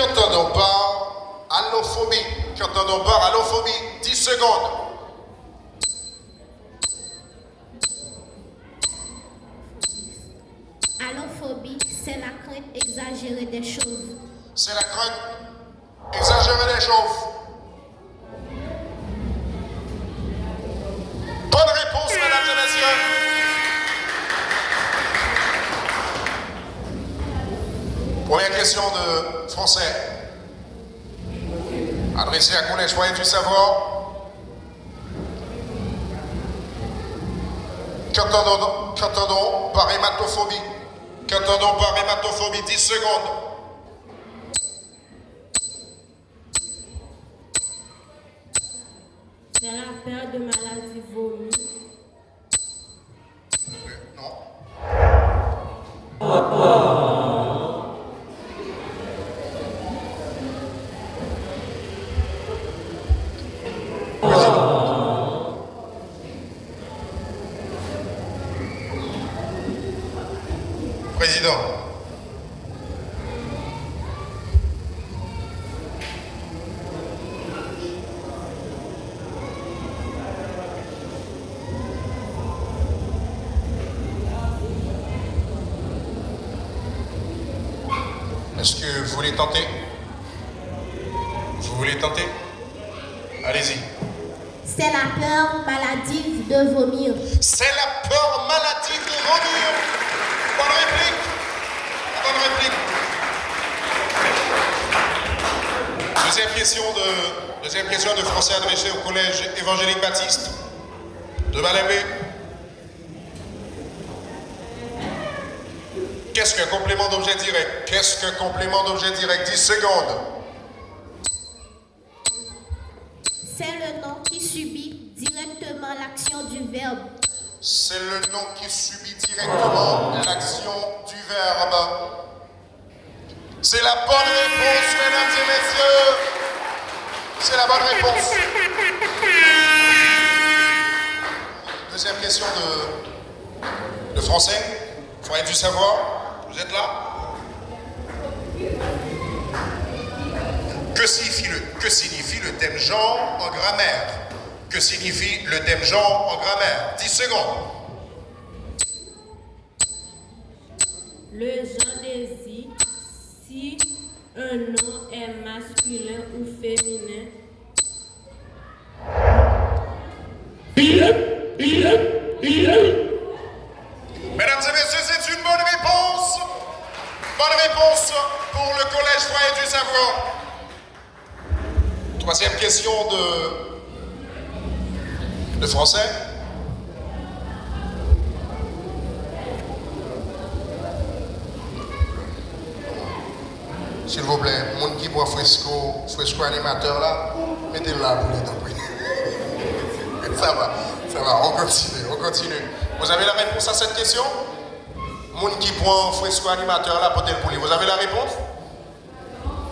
entendons par allophobie? Qui entendons par allophobie? 10 secondes. Allophobie, c'est la crainte exagérée des choses. C'est la crainte exagérée des choses. Bonne réponse, mesdames et messieurs. Première question de français. Adressée à Collège Foyer du Savoir. Qu'entendons par hématophobie? Qu'entendons par hématophobie? 10 secondes. C'est la peur de maladie vomi. Non. Président. Est-ce que vous voulez tenter? Vous voulez tenter? Allez-y. C'est la peur maladive de vomir. C'est la peur maladive de vomir. Bonne réplique. Bonne réplique. Deuxième question de français adressée au collège évangélique baptiste de Malembé. Qu'est-ce qu'un complément d'objet direct? Qu'est-ce qu'un complément d'objet direct? 10 secondes. C'est le nom qui subit directement l'action du verbe. C'est le nom qui subit directement l'action du verbe. C'est la bonne réponse, mesdames et messieurs. C'est la bonne réponse. Deuxième question de français. Foyer du savoir. Vous êtes là? Que signifie le thème genre en grammaire? Que signifie le thème genre en grammaire? 10 secondes. Le genre désigne si un nom est masculin ou féminin. Mesdames et messieurs, c'est une bonne réponse. Bonne réponse pour le Collège Foyer du Savoir. Troisième question de français. S'il vous plaît, monde qui boit fresco animateur là, mettez-le là pour les dents. Ça va, on continue. Vous avez la réponse à cette question? Monde qui prend fresco animateur là, peut-être pour lui. Vous avez la réponse?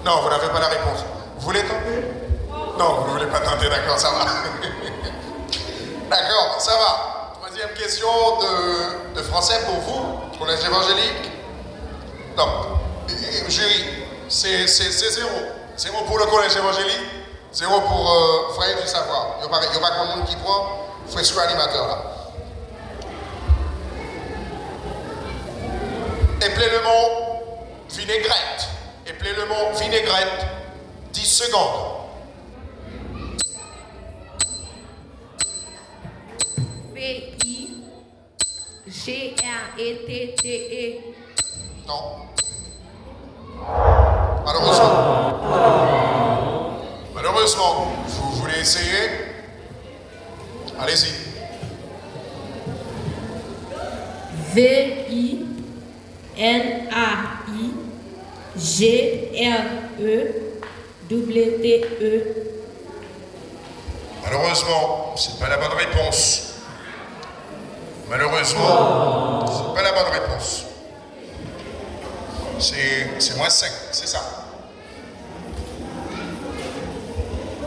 Non, vous n'avez pas la réponse. Vous voulez tenter? Non, vous ne voulez pas tenter, d'accord, ça va. D'accord, ça va. Troisième question de français pour vous, collège évangélique. Non, jury, c'est 0. 0 pour le collège évangélique, 0 pour Foyer du Savoir. Il n'y a pas grand monde qui prend fresco animateur là. Appelez le mot vinaigrette. Appelez le mot vinaigrette. 10 secondes. V-I-G-R-E-T-T-E. Non. Malheureusement. Malheureusement. Vous voulez essayer? Allez-y. V-I-N-A-I-G-R-E-T-E. Malheureusement, c'est pas la bonne réponse. Malheureusement, c'est pas la bonne réponse. C'est moins 5, c'est ça.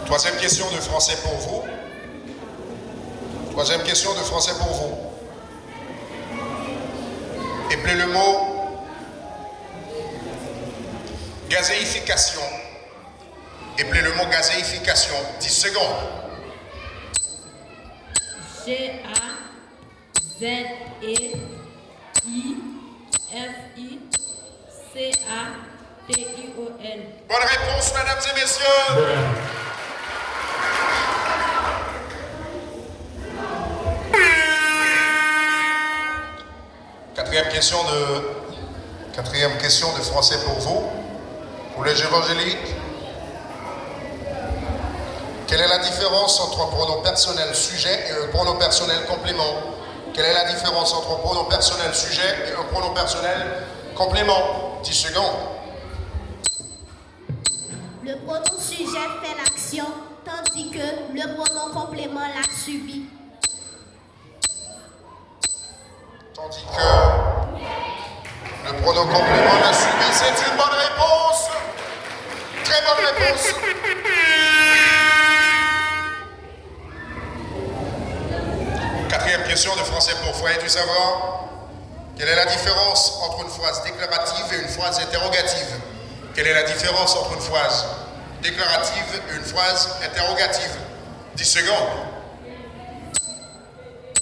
Troisième question de français pour vous. Troisième question de français pour vous. Appelez le mot Gazéification. Appelez le mot gazéification. 10 secondes. G-A-Z-E-I-F-I-C-A-T-I-O-N. Bonne réponse, mesdames et messieurs. Quatrième question de français pour vous, collège évangélique. Quelle est la différence entre un pronom personnel sujet et un pronom personnel complément? Quelle est la différence entre un pronom personnel sujet et un pronom personnel complément? 10 secondes. Le pronom sujet fait l'action, tandis que le pronom complément l'a subi. Tandis que le pronom complément l'a subi. C'est une bonne réponse. Très bonne réponse. Quatrième question de français pour foyer du savoir. Quelle est la différence entre une phrase déclarative et une phrase interrogative? Quelle est la différence entre une phrase déclarative et une phrase interrogative? 10 secondes.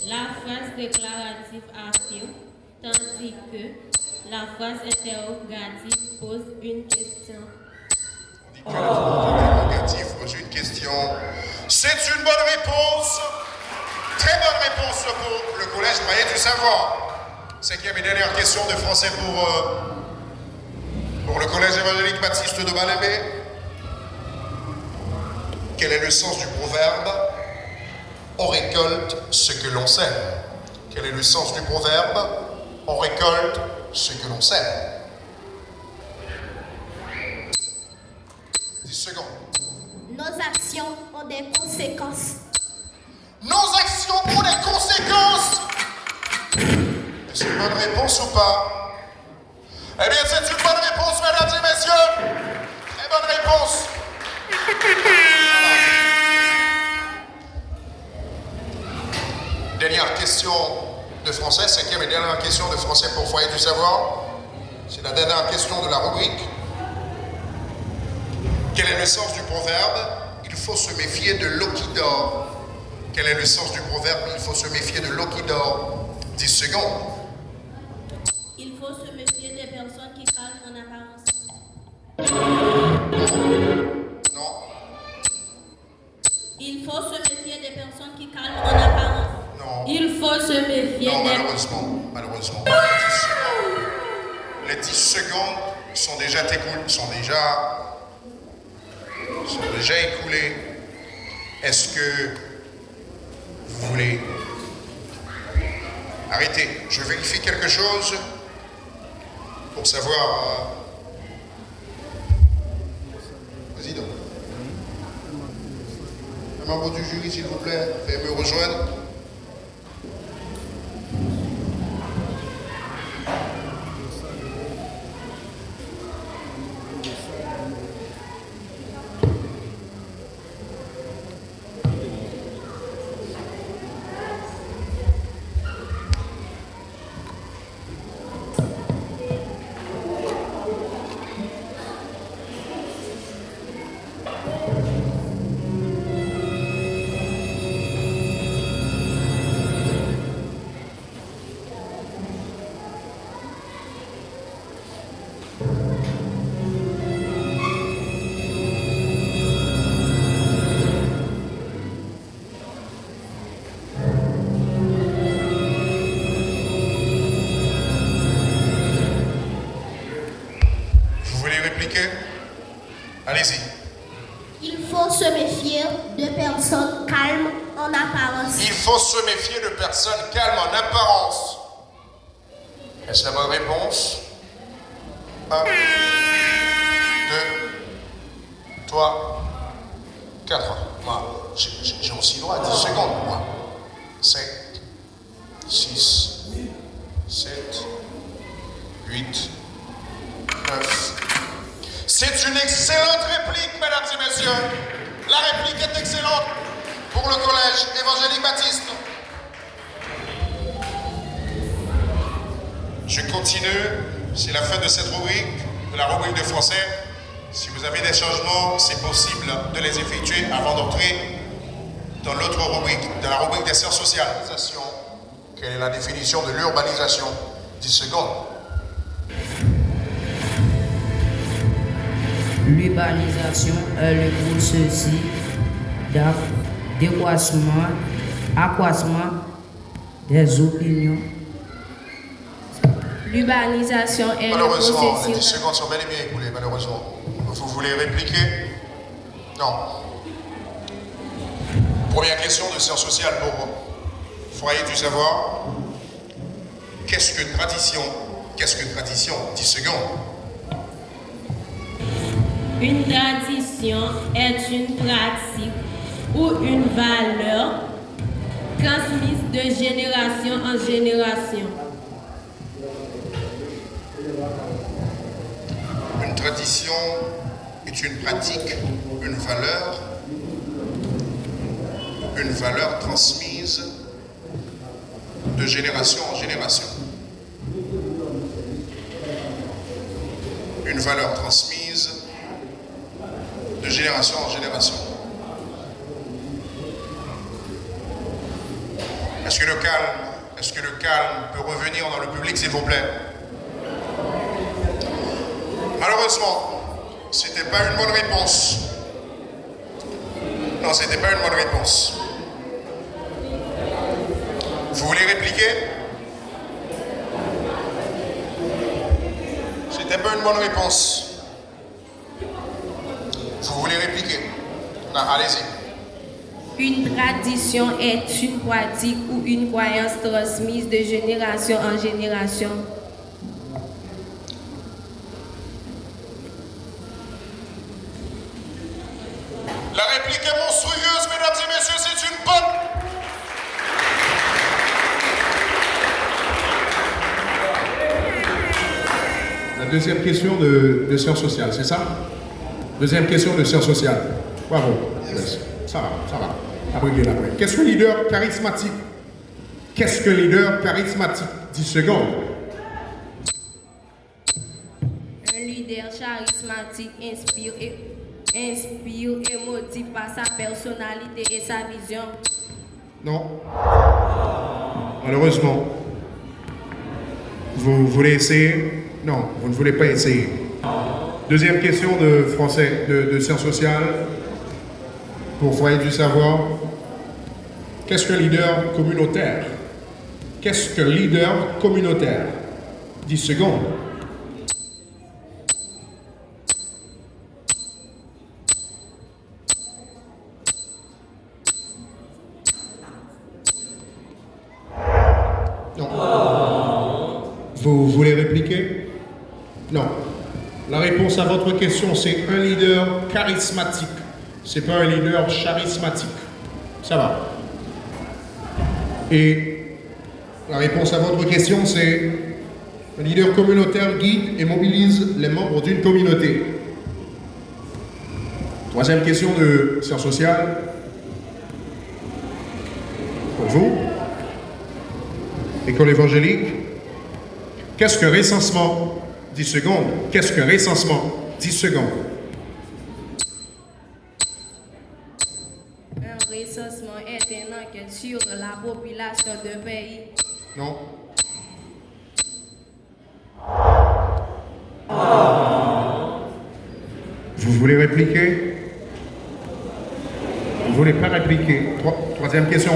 La phrase déclarative affirme, tandis que la phrase interrogative pose une question. La phrase interrogative pose une question. C'est une bonne réponse. Très bonne réponse pour le collège Foyer du Savoir. Cinquième et dernière question de français pour le collège évangélique Baptiste de Malemé. Quel est le sens du proverbe? On récolte ce que l'on sème. Quel est le sens du proverbe? On récolte ce que l'on sème. 10 secondes. Nos actions ont des conséquences. Nos actions ont des conséquences. Est-ce une bonne réponse ou pas? Eh bien, c'est une bonne réponse, mesdames et messieurs. Très bonne réponse. Dernière question de français, cinquième et dernière question de français pour Foyer du Savoir. C'est la dernière question de la rubrique. Quel est le sens du proverbe? Il faut se méfier de l'eau qui dort. Quel est le sens du proverbe? Il faut se méfier de l'eau qui dort. 10 secondes. Il faut se méfier des personnes qui calment en apparence. Non. Il faut se méfier des personnes qui calment en apparence. Non. Il faut se méfier Non, des... malheureusement. Les 10 secondes sont déjà écoulées. Est-ce que vous voulez arrêter? Je vérifie quelque chose pour savoir. Vas-y donc. Un membre du jury, s'il vous plaît, veuillez me rejoindre. Allez-y. Il faut se méfier de personnes calmes en apparence. Il faut se méfier de personnes calmes en apparence. Est-ce la bonne réponse? 1, 2, 3, 4. Moi, j'ai aussi droit à 10 secondes, moi. 5, 6, 7, 8, 9. C'est une excellente réplique, mesdames et messieurs. La réplique est excellente pour le collège évangélique Baptiste. Je continue. C'est la fin de cette rubrique, de la rubrique de français. Si vous avez des changements, c'est possible de les effectuer avant d'entrer dans l'autre rubrique, dans la rubrique des sciences sociales. Quelle est la définition de l'urbanisation? 10 secondes. L'urbanisation est le processus d'accroissement des opinions. L'urbanisation est le Malheureusement, les 10 processus... secondes sont bel et bien écoulées, malheureusement. Vous voulez répliquer? Non. Première question de sciences sociales pour Foyer du savoir. Qu'est-ce que tradition? Qu'est-ce que tradition? 10 secondes. Une tradition est une pratique ou une valeur transmise de génération en génération. Une tradition est une pratique, une valeur transmise de génération en génération. Une valeur transmise de génération en génération. Est-ce que le calme peut revenir dans le public, s'il vous plaît? Malheureusement, c'était pas une bonne réponse. Non, c'était pas une bonne réponse. Vous voulez répliquer? C'était pas une bonne réponse. Vous voulez répliquer? Non, allez-y. Une tradition est une pratique ou une croyance transmise de génération en génération. La réplique est monstrueuse, mesdames et messieurs, c'est une bonne. La deuxième question de sciences sociales, c'est ça? Deuxième question de sciences sociales. Bravo. Yes. Ça va. Après. Qu'est-ce que leader charismatique? Qu'est-ce que leader charismatique? 10 secondes. Un leader charismatique inspire et motive par sa personnalité et sa vision. Non. Malheureusement. Vous voulez essayer? Non, vous ne voulez pas essayer. Deuxième question de français, de sciences sociales, pour Foyer du savoir. Qu'est-ce que leader communautaire? Qu'est-ce que leader communautaire? 10 secondes. Non. Vous voulez répliquer? Non. La réponse à votre question, c'est un leader charismatique. C'est pas un leader charismatique. Ça va. Et la réponse à votre question, c'est un leader communautaire guide et mobilise les membres d'une communauté. Troisième question de sciences sociales. Pour vous. École évangélique. Qu'est-ce que recensement? 10 secondes. Qu'est-ce que recensement? 10 secondes. Un recensement est une enquête sur la population d'un pays. Non. Vous voulez répliquer? Vous ne voulez pas répliquer? Troisième question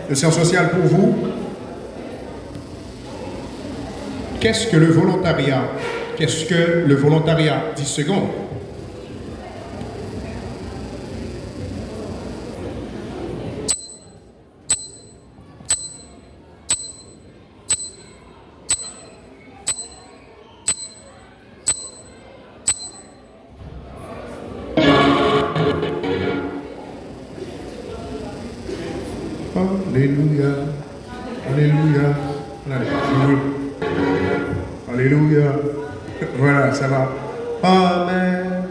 de sciences sociales pour vous. Qu'est-ce que le volontariat? Qu'est-ce que le volontariat? 10 secondes. Alléluia. Alléluia. Alléluia. Voilà, ça va. Amen.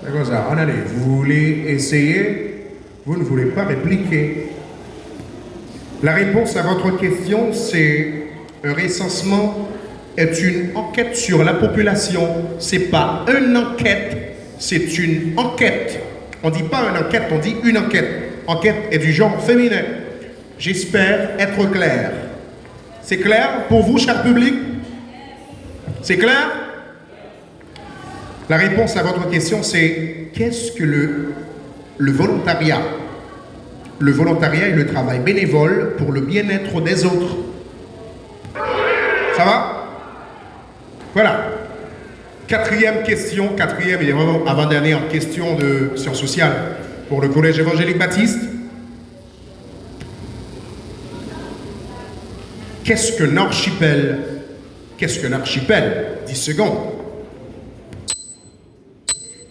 C'est comme ça. En allez, vous voulez essayer? Vous ne voulez pas répliquer. La réponse à votre question, c'est un recensement est une enquête sur la population. C'est pas une enquête c'est une enquête. On ne dit pas une enquête, on dit une enquête. Enquête est du genre féminin. J'espère être clair. C'est clair pour vous, cher public? C'est clair? La réponse à votre question, c'est qu'est-ce que le volontariat? Le volontariat est le travail bénévole pour le bien-être des autres. Ça va? Voilà. Quatrième question, quatrième et vraiment avant-dernière question de sciences sociales pour le Collège évangélique baptiste. Qu'est-ce qu'un archipel? Qu'est-ce qu'un archipel? 10 secondes.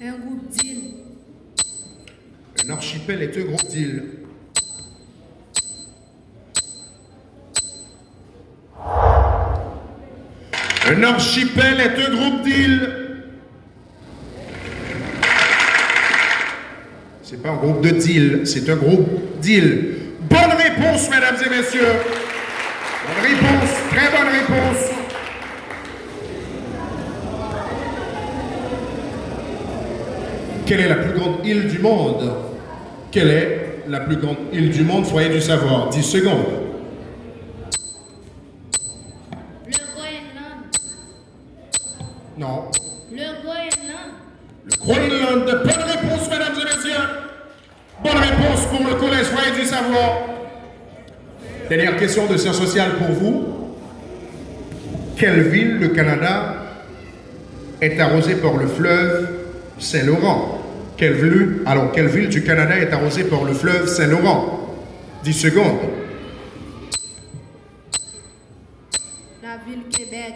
Un groupe d'îles. Un archipel est un groupe d'îles. Un archipel est un groupe d'îles. C'est pas un groupe de d'îles, c'est un groupe d'îles. Bonne réponse, mesdames et messieurs. Bonne réponse, très bonne réponse. Quelle est la plus grande île du monde? Quelle est la plus grande île du monde? Foyer du savoir. 10 secondes. Le Groenland. Non. Le Groenland. Le Groenland. Bonne réponse, mesdames et messieurs. Bonne réponse pour le Collège Foyer du savoir. Dernière question de sciences sociales pour vous. Quelle ville, le Canada, est arrosée par le fleuve Saint-Laurent? Quelle ville du Canada est arrosée par le fleuve Saint-Laurent? 10 secondes. La ville Québec.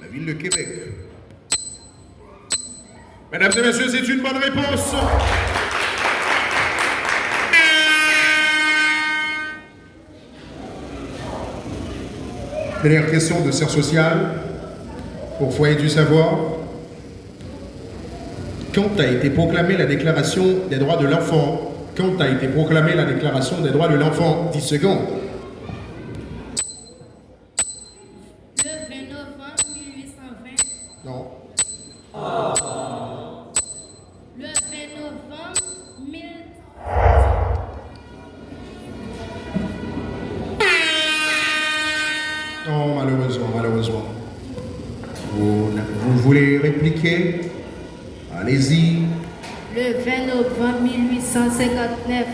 La ville de Québec. Mesdames et messieurs, c'est une bonne réponse. Dernière question de sciences sociales pour Foyer du savoir. Quand a été proclamée la Déclaration des droits de l'enfant? Quand a été proclamée la Déclaration des droits de l'enfant? 10 secondes. Le 20 novembre 1820. Non. Le 20 novembre 1000. Non, malheureusement. Vous voulez répliquer? Allez-y. Le 20 novembre 1859.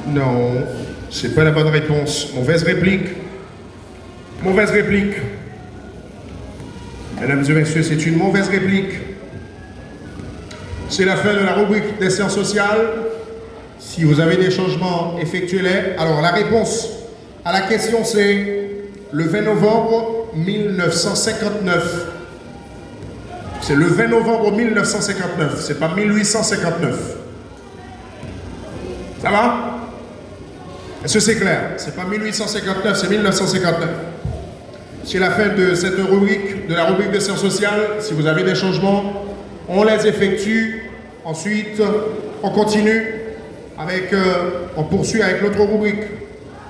Non, c'est pas la bonne réponse. Mauvaise réplique. Mauvaise réplique. Mesdames et messieurs, c'est une mauvaise réplique. C'est la fin de la rubrique des sciences sociales. Si vous avez des changements, effectuez-les. Alors, la réponse à la question, c'est le 20 novembre 1959. C'est le 20 novembre 1959. C'est pas 1859. Ça va? Est-ce que c'est clair? C'est pas 1859, c'est 1959. C'est la fin de cette rubrique, de la rubrique de sciences sociales. Si vous avez des changements, on les effectue. Ensuite, on continue avec, on poursuit avec l'autre rubrique.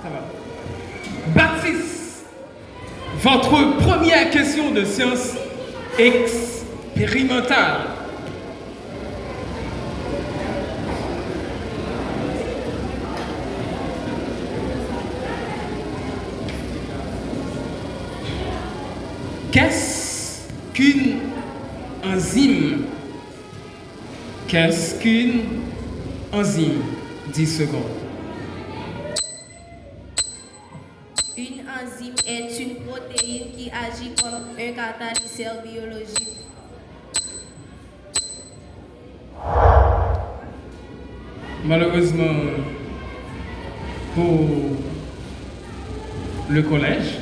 Ça va. Baptiste, votre première question de sciences expérimentales. Qu'est-ce qu'une enzyme? Qu'est-ce qu'une enzyme? 10 secondes. Une enzyme est une protéine qui agit comme un catalyseur biologique. Malheureusement, pour le collège,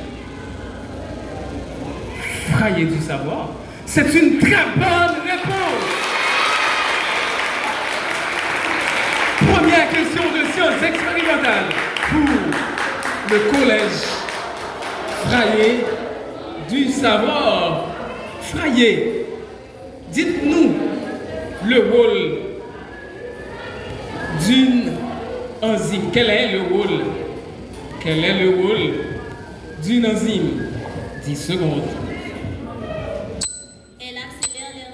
Foyer du savoir, c'est une très bonne réponse. Première question de sciences expérimentales pour le collège Foyer du savoir. Foyer, dites-nous le rôle d'une enzyme. Quel est le rôle? Quel est le rôle d'une enzyme? 10 secondes. Elle accélère les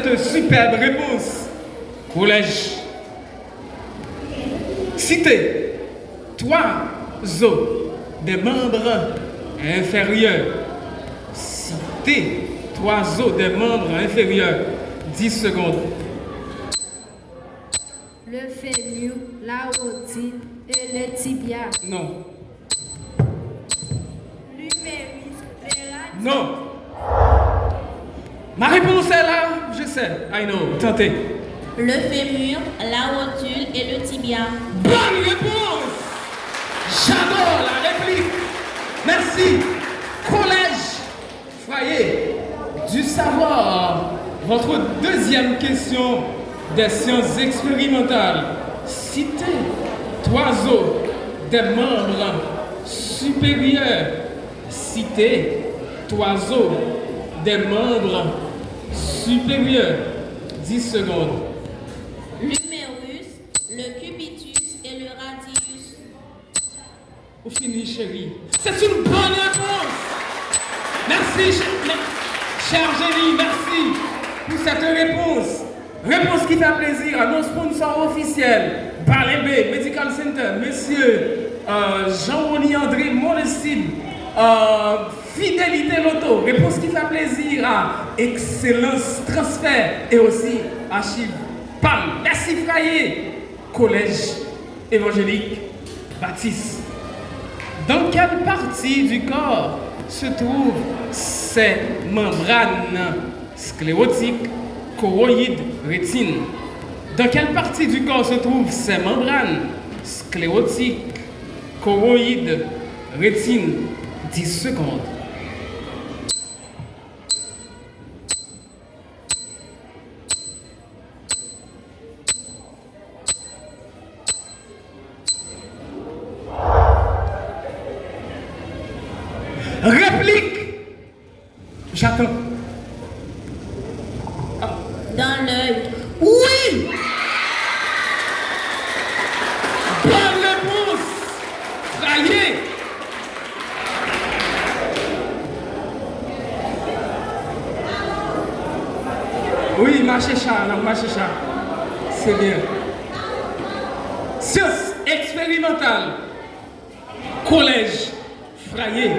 cette superbe réponse. Collège. Citez trois os des membres inférieurs. Citez trois os des membres inférieurs. 10 secondes. Le fémur, l'aortite et le tibia. Non. L'humérus, les radios. Non. Ma réponse est là, je sais. I know. Tentez. Le fémur, la rotule et le tibia. Bonne réponse. J'adore la réplique. Merci. Collège Foyer du savoir. Votre deuxième question des sciences expérimentales. Citez trois os des membres supérieurs. Citez trois os des membres supérieurs. 10 secondes. L'humérus, le cubitus et le radius. Vous finissez, chérie. C'est une bonne réponse. Merci, chère Gélie, merci pour cette réponse. Réponse qui fait plaisir à nos sponsors officiels. Balembé Medical Center, monsieur Jean-Rony André Monestime, Fidélité Loto. Réponse qui fait plaisir à Excellence Transfert et aussi Archive PAM. Merci Frayer. Collège évangélique Baptiste. Dans quelle partie du corps se trouvent ces membranes sclérotiques, choroïdes, rétine? Dans quelle partie du corps se trouvent ces membranes sclérotiques, choroïdes, rétine? 10 secondes. Réplique. J'attends. Dans l'œil. Oui. Bonne réponse. Frayer. Oui, Machécha, non, Machécha. C'est bien. Science expérimentale. Collège Frayer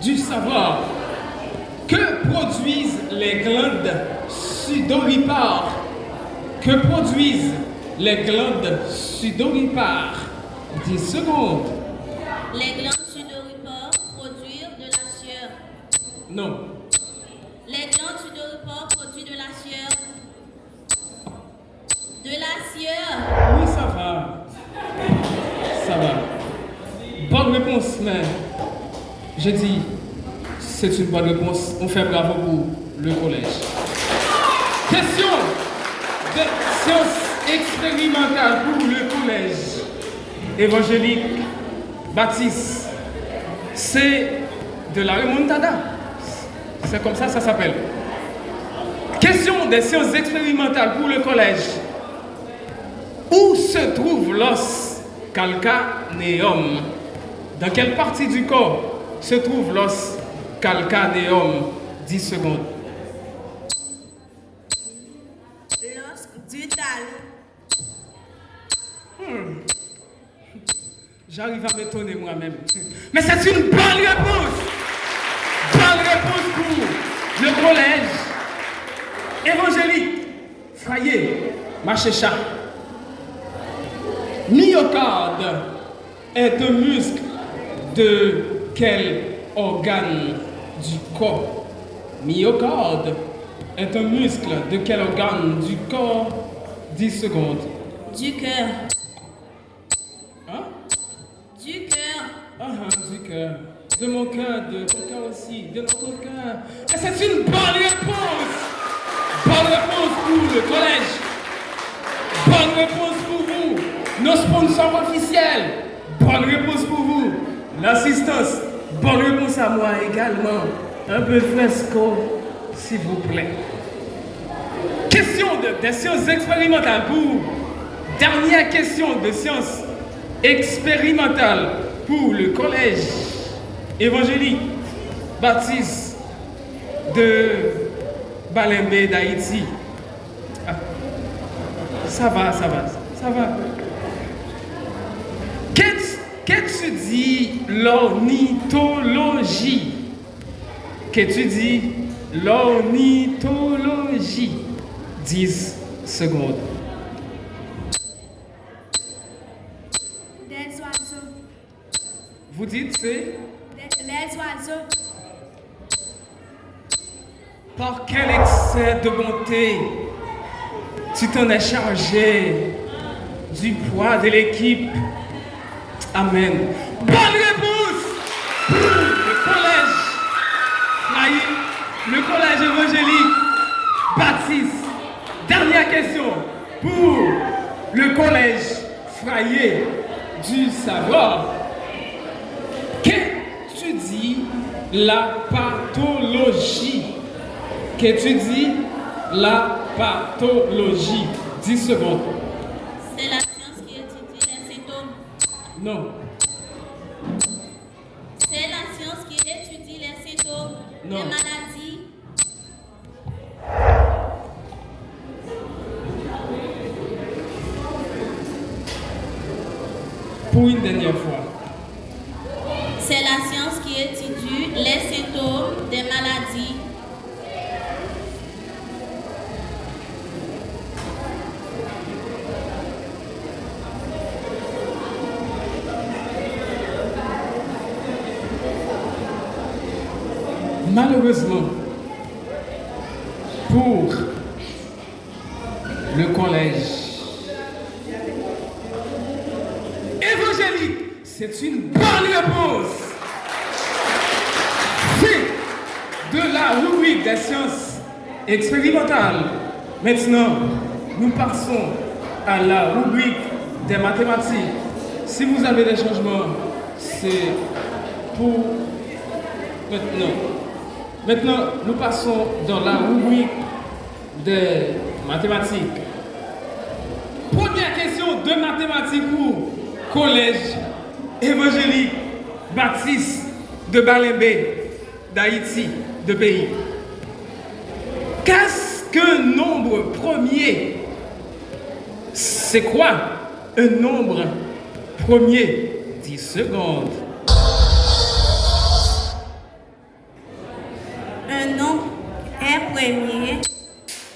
du savoir. Que produisent les glandes sudoripares? Que produisent les glandes sudoripares? 10 secondes. Les glandes sudoripares produisent de la sueur. Non. Les glandes sudoripares produisent de la sueur. De la sueur. Oui, ça va. Ça va. Bonne réponse, mais j'ai dit, c'est une bonne réponse. On fait bravo pour le collège. Question de sciences expérimentales pour le collège évangélique Baptiste. C'est de la remontada. C'est comme ça s'appelle. Question des sciences expérimentales pour le collège. Où se trouve l'os calcanéum? Dans quelle partie du corps se trouve l'os calcanéum? 10 secondes. L'os du talon. J'arrive à m'étonner moi-même. Mais c'est une bonne réponse. Bonne réponse pour le collège évangélique Frayer Machécha. Myocarde est un muscle de quel organe du corps? Myocarde est un muscle de quel organe du corps? 10 secondes. Du cœur. Hein? Du cœur. Du cœur. De mon cœur, de ton cœur aussi, de notre cœur. Et c'est une bonne réponse. Bonne réponse pour le collège. Bonne réponse pour vous, nos sponsors officiels. Bonne réponse pour vous, l'assistance. Bonne réponse à moi également. Un peu fresco, s'il vous plaît. Question des sciences expérimentales pour dernière question de sciences expérimentales pour le collège évangélique Baptiste de Balembé d'Haïti. Ça va. Qu'étudie l'ornithologie? Qu'étudie l'ornithologie? 10 secondes. Des oiseaux. Vous dites c'est? Les oiseaux. Par quel excès de bonté tu t'en es chargé du poids de l'équipe? Amen. Bonne réponse pour le collège évangélique Baptiste. Dernière question pour le collège Frayer du savoir. Qu'étudie la pathologie? Qu'étudie la pathologie? 10 secondes. C'est la science qui étudie les symptômes. Non. C'est la science qui étudie les symptômes Non. des maladies. Pour une dernière fois. C'est la science qui étudie les symptômes des maladies. Malheureusement, pour le collège évangélique, c'est une bonne réponse. C'est de la rubrique des sciences expérimentales. Maintenant, nous passons à la rubrique des mathématiques. Si vous avez des changements, c'est pour maintenant. Maintenant, nous passons dans la rubrique des mathématiques. Première question de mathématiques pour collège évangélique Baptiste de Balimbé, d'Haïti, de pays. Qu'est-ce qu'un nombre premier? C'est quoi un nombre premier? 10 secondes. Un nombre premier.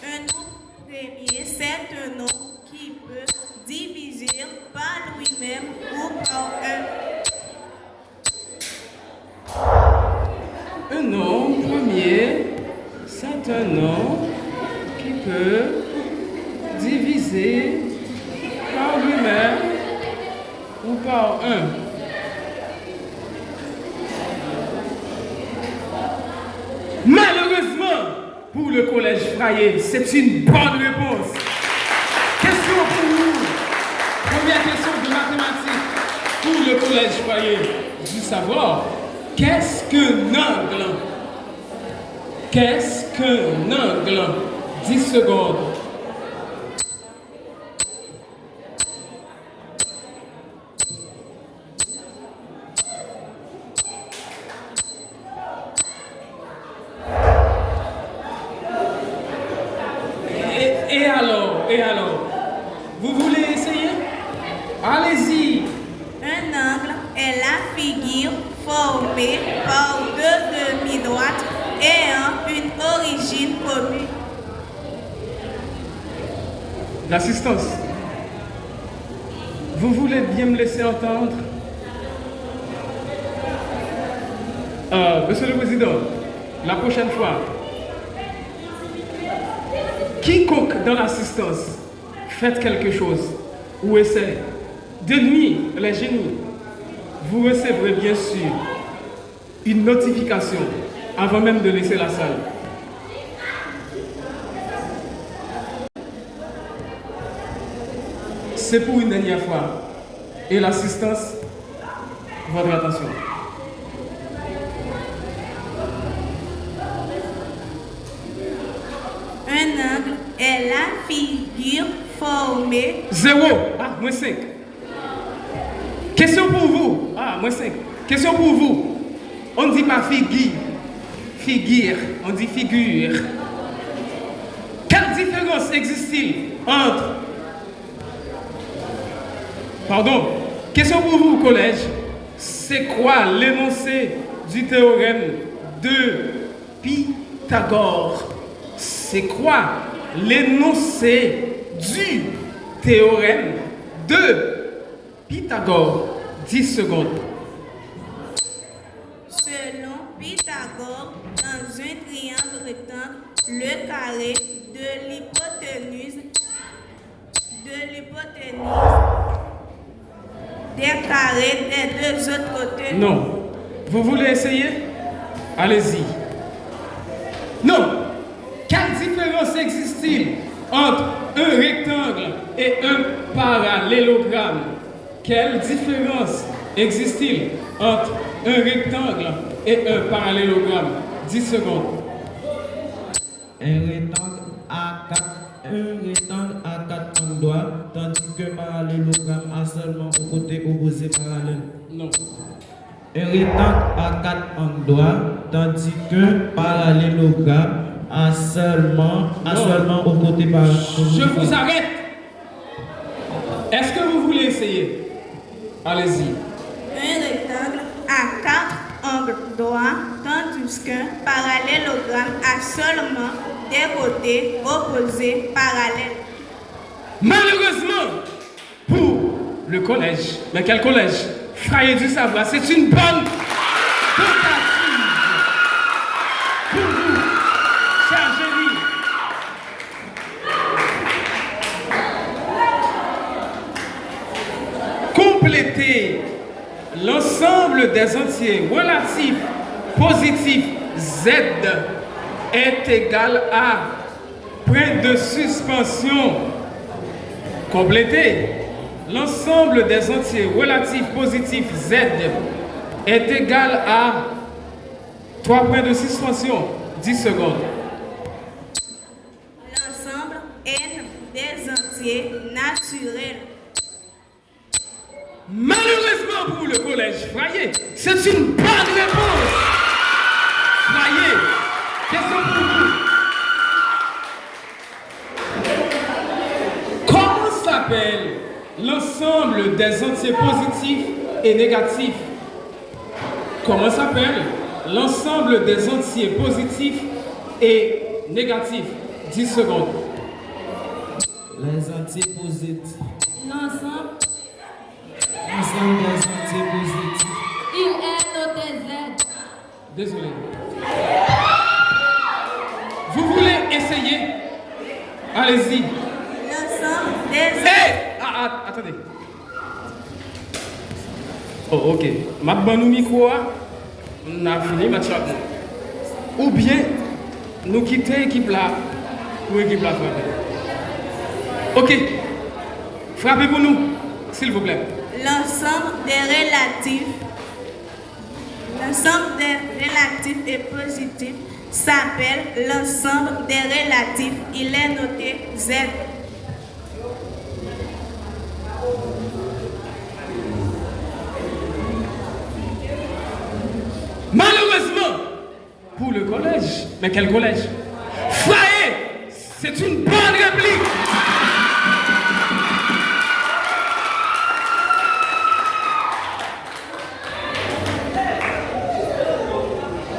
Un nombre premier, c'est un nombre qui peut diviser par lui-même ou par un. Un nombre premier, c'est un nombre qui peut diviser par lui-même ou par un. Malheureusement, pour le collège Frayer, c'est une bonne réponse. Question pour vous. Première question de mathématiques pour le collège Frayer du savoir. Qu'est-ce qu'un angle? Qu'est-ce qu'un angle? 10 secondes. Et alors? Vous voulez essayer? Allez-y. Un angle est la figure formée par deux demi-droites ayant une origine commune. L'assistance. Vous voulez bien me laisser entendre? Monsieur le Président, la prochaine fois, quiconque dans l'assistance faites quelque chose ou essaie de nuire les génies, vous recevrez bien sûr une notification avant même de laisser la salle. C'est pour une dernière fois. Et l'assistance, votre attention. Un angle est la figure formée. 0. Ah, moins 5. Question pour vous. Ah, moins 5. Question pour vous. On ne dit pas figure. Figure. On dit figure. Quelle différence existe-t-il entre Pardon. Question pour vous, collège. C'est quoi l'énoncé du théorème de Pythagore? C'est quoi l'énoncé du théorème de Pythagore? 10 secondes. Selon Pythagore, dans un triangle rectangle, le carré de l'hypoténuse des carrés des deux autres côtés. Non. Vous voulez essayer? Allez-y. Non. Quelle différence existe-t-il entre un rectangle et un parallélogramme? Quelle différence existe-t-il entre un rectangle et un parallélogramme? 10 secondes. Un rectangle a 4 angles droits, tandis qu'un parallélogramme a seulement au côté opposé parallèle. Non. Un rectangle a 4 angles droits, tandis qu'un parallélogramme a seulement au côté parallèle. Je vous arrête. Est-ce que vous voulez essayer? Allez-y. Un rectangle a 4 angles droits, tandis qu'un parallélogramme a seulement des côtés opposés parallèles. Malheureusement, pour le collège, mais quel collège? Frayé du savoir, c'est une bonne tentative. Pour vous, cher génie. Complétez l'ensemble des entiers relatifs positifs Z est égal à point de suspension. Complétez. L'ensemble des entiers relatifs positifs Z est égal à 3 points de suspension. 10 secondes. L'ensemble N des entiers naturels. Malheureusement pour le collège Frayé, c'est une bonne réponse. Frayé, question pour vous. Comment s'appelle l'ensemble des entiers positifs et négatifs? Comment s'appelle l'ensemble des entiers positifs et négatifs? 10 secondes. Les entiers positifs. L'ensemble, Ensemble des entiers positifs. il est noté Z. Désolé. Vous voulez essayer? Allez-y. L'ensemble des Hey! Attendez. Oh, ok. Ma bonne micro, on a fini ma chat. Ou bien, nous quitter l'équipe là pour l'équipe là frapper. Ok. Frappez pour nous, s'il vous plaît. L'ensemble des relatifs et positifs s'appelle l'ensemble des relatifs. Il est noté Z. Malheureusement, pour le collège, mais quel collège? Frayé, c'est une bonne réplique.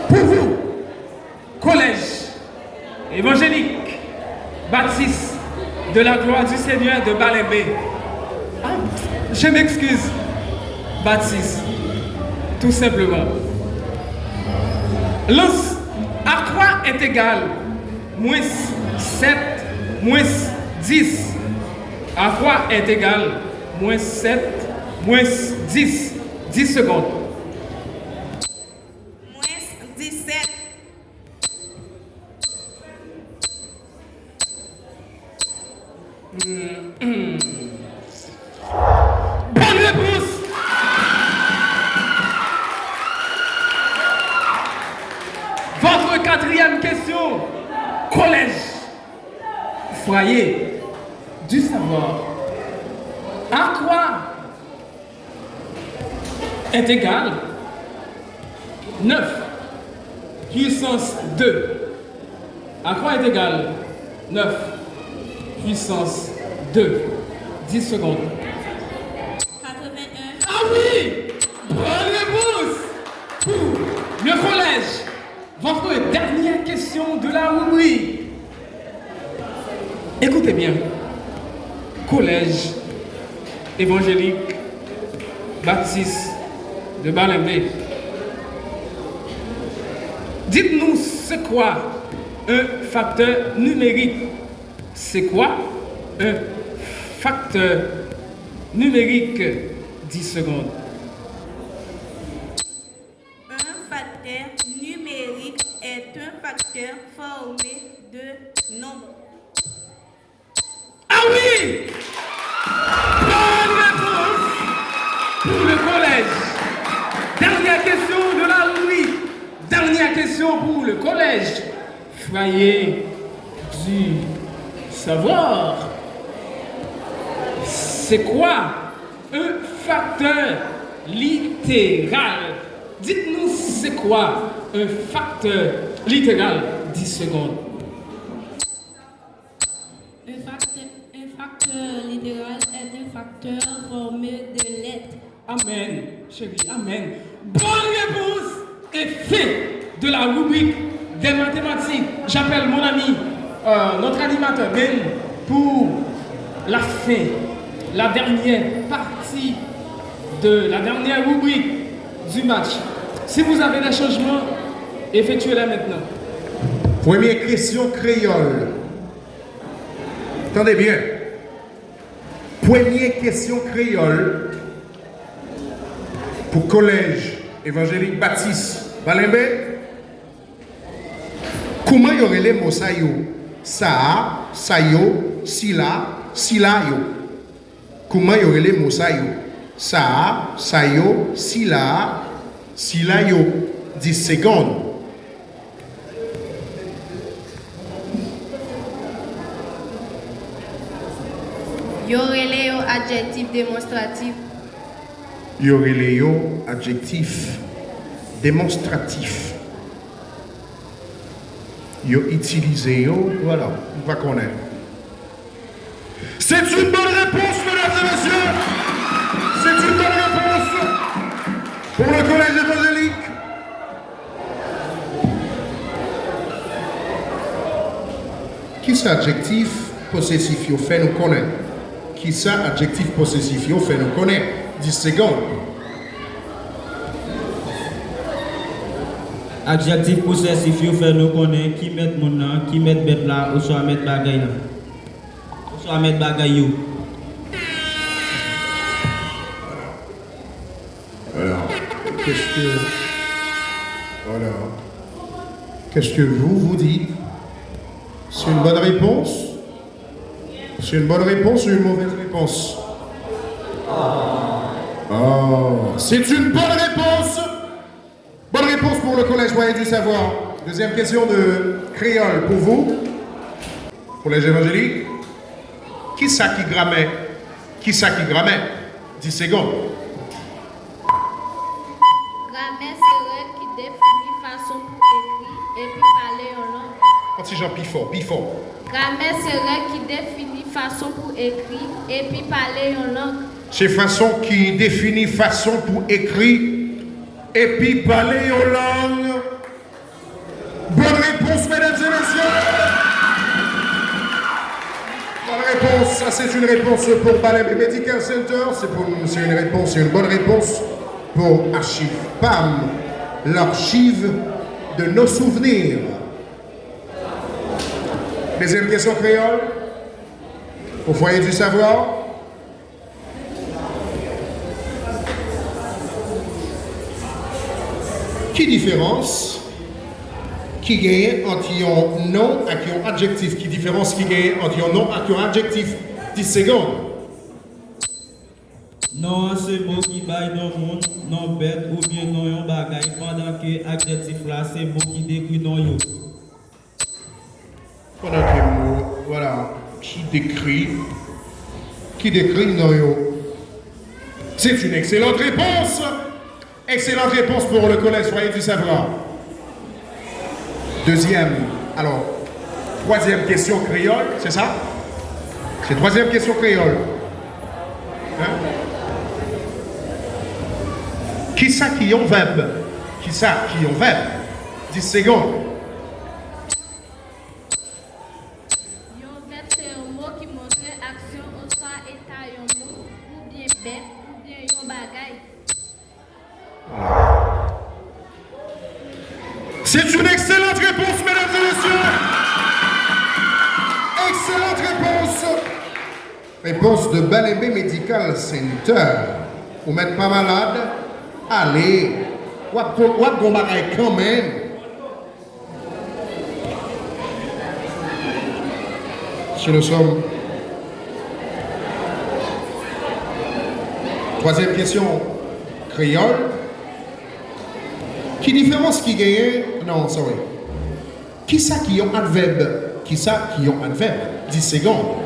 Pour vous, collège évangélique Baptiste de la gloire du Seigneur de Balembé. Je m'excuse, Baptiste, tout simplement. À quoi est égal moins 7 moins 10? À quoi est égal moins 7 moins 10? 10 secondes. Moins 17. Bonne réponse. Votre quatrième question. Collège. Foyer du savoir. À quoi est égal 9 puissance 2? À quoi est égal 9 puissance 2? 10 secondes. oui! Bonne réponse pour le collège. Votre dernière question de la rubrique. Écoutez bien. Collège évangélique Baptiste de Balembe. Dites-nous, c'est quoi un facteur numérique? C'est quoi un facteur numérique? 10 secondes. Un facteur numérique est un facteur formé de nombres. Ah oui! Bonne réponse pour le collège. Dernière question de la rubrique. Dernière question pour le collège. Foyer du savoir. C'est quoi un facteur littéral? Dites-nous, c'est quoi un facteur littéral? 10 secondes. Un facteur littéral est un facteur formé de lettres. Amen, chérie, amen. Bonne réponse et fait de la rubrique des mathématiques. J'appelle mon ami, notre animateur Ben, pour la fin, la dernière partie de la dernière rubrique du match. Si vous avez des changements, effectuez-les maintenant. Première question créole. Attendez bien. Première question créole pour collège évangélique Baptiste Balembe. Comment y aurait les mots sayo? Sa, sayo, sila, silayo. Comment y aurait les mots sayo? Sa, sayo, sila, silayo. 10 secondes. Yorele yo adjectif démonstratif. Yorele adjectif démonstratif. Yo utilisé yo, voilà, on va connaître. C'est une bonne réponse, mesdames et messieurs. C'est une bonne réponse pour le collège évangélique. Qui c'est adjectif possessif yo fait nous connaître? Qui ça adjectif possessif yo fait nous connaître? 10 secondes. Adjectif possessif yo fait nous connaître qui met mon nom, qui met bête là, ou soit mettre bagay là. Ou soit mettre bagay yo. Alors, qu'est-ce que vous dites? C'est une bonne réponse? C'est une bonne réponse ou une mauvaise réponse? Oh, c'est une bonne réponse! Bonne réponse pour le collège Foyer du Savoir. Deuxième question de créole pour vous. Collège évangélique. Qui ça qui grammait? Qui ça qui grammait? 10 secondes. Grammaire c'est qui définit façon pour écrire et puis parler en langue. Quand Jean Pifort. Grammaire c'est qui définit façon pour écrire et puis parler en langue. C'est façon qui définit façon pour écrire et puis parler en langue. Bonne réponse, mesdames et messieurs. Bonne réponse, ça c'est une réponse pour Balembe Medical Center. C'est une réponse, c'est une bonne réponse pour Archive PAM, l'archive de nos souvenirs. Deuxième question créole, au Foyer du Savoir. Qui différence qui gagne entre un nom et un adjectif? Qui différence qui gagne entre un nom et un adjectif? 10 secondes. Non, c'est mot qui baille dans le monde, non bête ou bien non yon bagay, pendant que adjectif là, c'est mot qui décrit non yo. Pendant que mot, voilà, qui décrit non yo. C'est une excellente réponse. Excellente réponse pour le collège Foyer du Savoir. Troisième question créole, c'est ça? C'est troisième question créole. Hein? Qui ça qui est un verbe? Qui ça qui est un verbe? 10 secondes. Yon verbe c'est un mot qui montre action ou soit état yon mot ou bien bête ou bien yon bagay. C'est une excellente réponse, mesdames et messieurs. Excellente réponse. Réponse de Balébé Medical Center. Vous n'êtes pas malade? Allez. Wap gombaraï quand même. Si nous sommes. Troisième question. Créole. Qui différence qui gagne? Non, sorry. Qui ça qui ont adverbe? Qui ça qui ont adverbe? 10 secondes.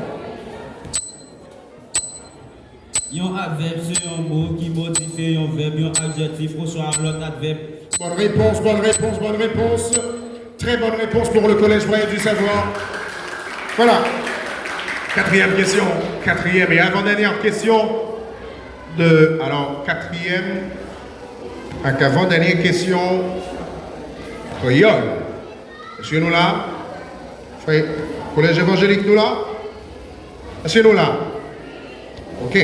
Yon adverbe c'est un mot qui modifie un verbe, un adjectif ou soit l'autre adverbe. Bonne réponse, bonne réponse, bonne réponse. Très bonne réponse pour le Collège Voyer du Savoir. Voilà. Quatrième question. Quatrième et avant-dernière question de... Alors, quatrième... Avec avant-dernière question... Créole. Est-ce que nous là? Collège évangélique nous là? Est-ce que nous là? Ok.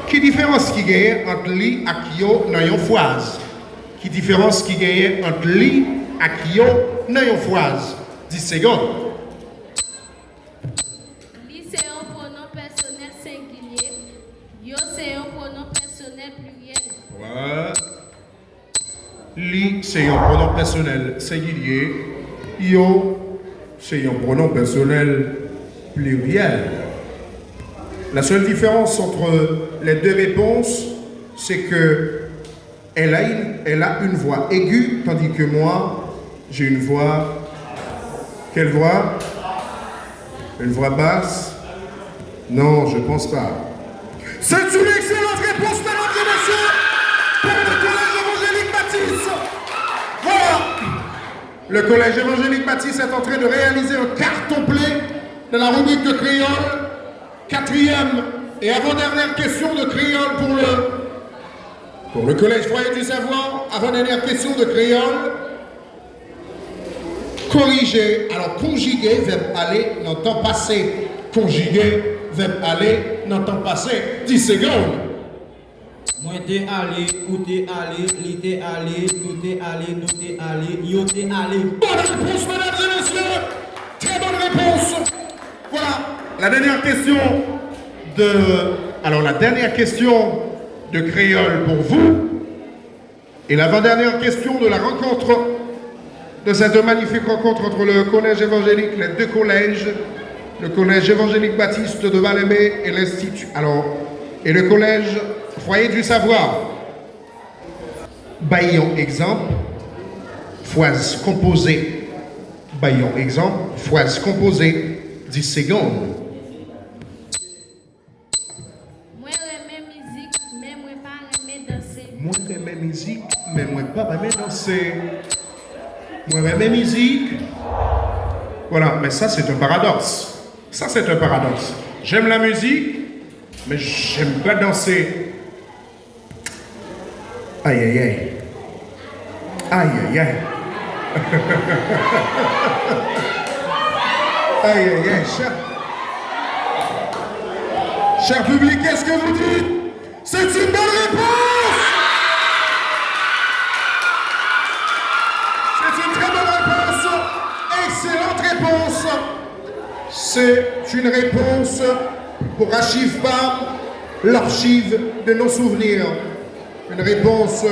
Qui différence qui gagne entre li et kyo dans une phrase? Qui différence qui gagne entre li et kyo dans une phrase? 10 secondes. Li c'est un pronom personnel singulier. Yo c'est un pronom personnel pluriel. Ouais. Li c'est un pronom personnel singulier. Yo c'est un pronom personnel pluriel. La seule différence entre les deux réponses, c'est que elle a une voix aiguë, tandis que moi, j'ai une voix... Quelle voix? Une voix basse? Non, je pense pas. C'est une excellente réponse, mesdames et messieurs, pour le Collège évangélique Baptiste. Voilà. Le Collège évangélique Baptiste est en train de réaliser un carton plein de la rubrique de créole. Quatrième et avant-dernière question de créole pour le Collège Foyer du Savoir. Avant-dernière question de créole. Corriger, alors conjuguer, verbe aller dans le temps passé. Conjuguer, verbe aller dans le temps passé. 10 secondes. Moi t'es allé, ou t'es allé, li t'es allé, nous t'es allé, nous t'es allé, yo t'es allé. Bonne réponse, mesdames et messieurs. Très bonne réponse. Voilà. La dernière question la dernière question de créole pour vous et l'avant-dernière question de la rencontre, de cette magnifique rencontre entre le Collège évangélique, les deux collèges, le Collège évangélique Baptiste de Val-Aimé et l'Institut, et le Collège Foyer du Savoir. Baillons exemple, phrase composée. Baillons exemple, phrase composée, 10 secondes. Moi j'aime musique, mais moi pas aimer danser. Moi j'aime musique. Voilà, mais ça c'est un paradoxe. Ça c'est un paradoxe. J'aime la musique, mais j'aime pas danser. Aïe aïe aïe. Aïe aïe aïe. Aïe aïe aïe, cher public, qu'est-ce que vous dites? C'est une bonne réponse! C'est une très bonne réponse! Excellente réponse! C'est une réponse pour Archive BAM, l'archive de nos souvenirs. Une réponse,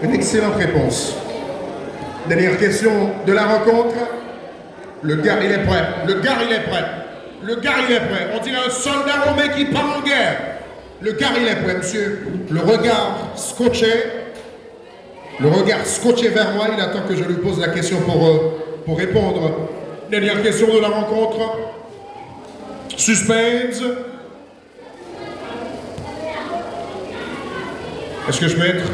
une excellente réponse. Dernière question de la rencontre. Le gars, il est prêt. Le gars, il est prêt. Le gars, il est prêt. On dirait un soldat romain qui part en guerre. Le gars, il est prêt, monsieur. Le regard scotché. Le regard scotché vers moi. Il attend que je lui pose la question pour répondre. Dernière question de la rencontre. Suspense. Est-ce que je peux être...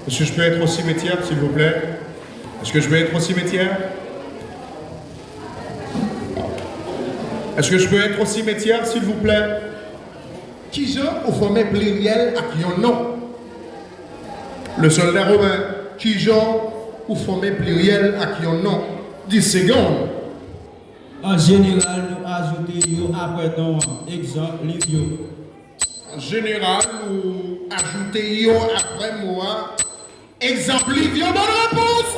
Est-ce que je peux être au cimetière, s'il vous plaît? Est-ce que je peux être au cimetière? Est-ce que je peux être au cimetière, s'il vous plaît? Qui genre ou formé pluriel à qui on nom? Le soldat romain. Qui genre ou formé pluriel à qui on nom? 10 secondes. En général, nous ajoutons après nom. Exemple, livre. En général, nous ajoutons après moi. Exemple, livre. Bonne réponse!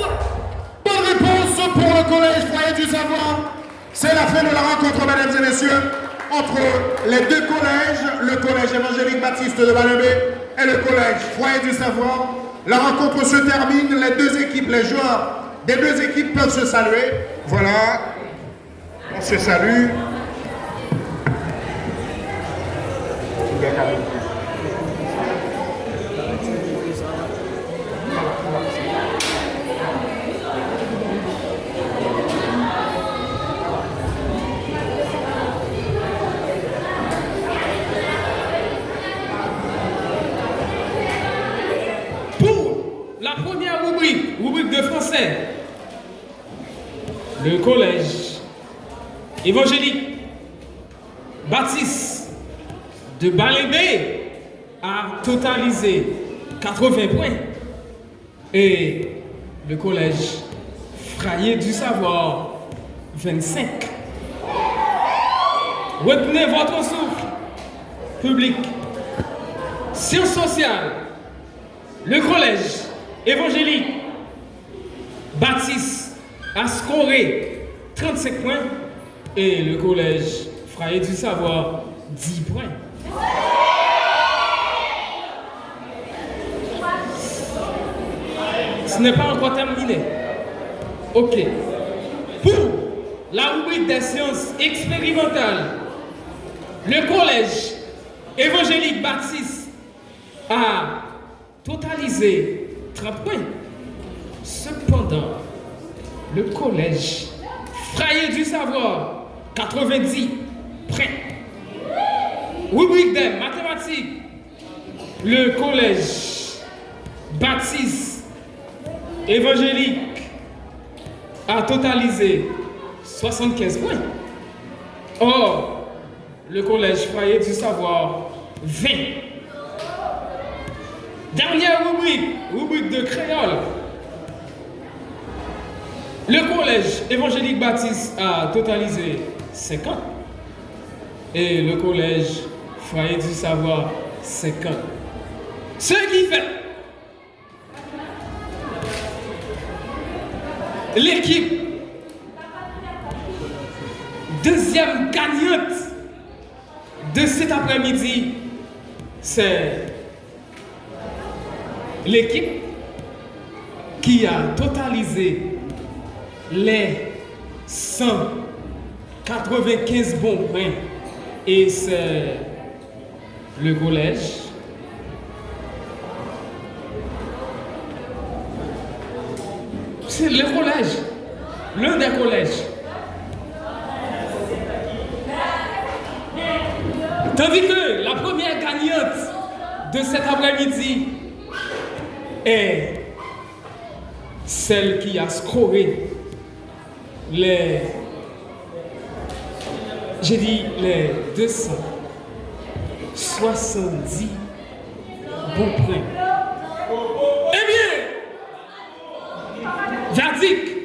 Bonne réponse pour le collège Foyer du Savoir. C'est la fin de la rencontre, mesdames et messieurs, entre les deux collèges, le collège évangélique baptiste de Malembé et le collège Foyer du Savoir. La rencontre se termine, les deux équipes, les joueurs des deux équipes peuvent se saluer. Voilà, on se salue. La première rubrique de français, le collège évangélique Baptiste de Balembé a totalisé 80 points et le collège Frayé du Savoir 25. Retenez votre souffle, public. Sciences sociales, le collège évangélique Baptiste a scoré 35 points et le collège Frayé du Savoir 10 points. Ce n'est pas encore terminé. Ok. Pour la rubrique des sciences expérimentales, le collège évangélique Baptiste a totalisé 30 points. Cependant, le collège Frayé du Savoir, 90 points. Rubrique des mathématiques, le collège Baptiste évangélique a totalisé 75 points. Or, le collège Frayé du Savoir, 20. Dernière rubrique de créole. Le collège évangélique Baptiste a totalisé 50 et le collège Frayé du Savoir 50. Ce qui fait l'équipe deuxième gagnante de cet après-midi, c'est l'équipe qui a totalisé les 195 bons points et c'est le collège l'un des collèges. Tandis que la première gagnante de cet après-midi est celle qui a scoré les 270 bons points. Eh bien, verdict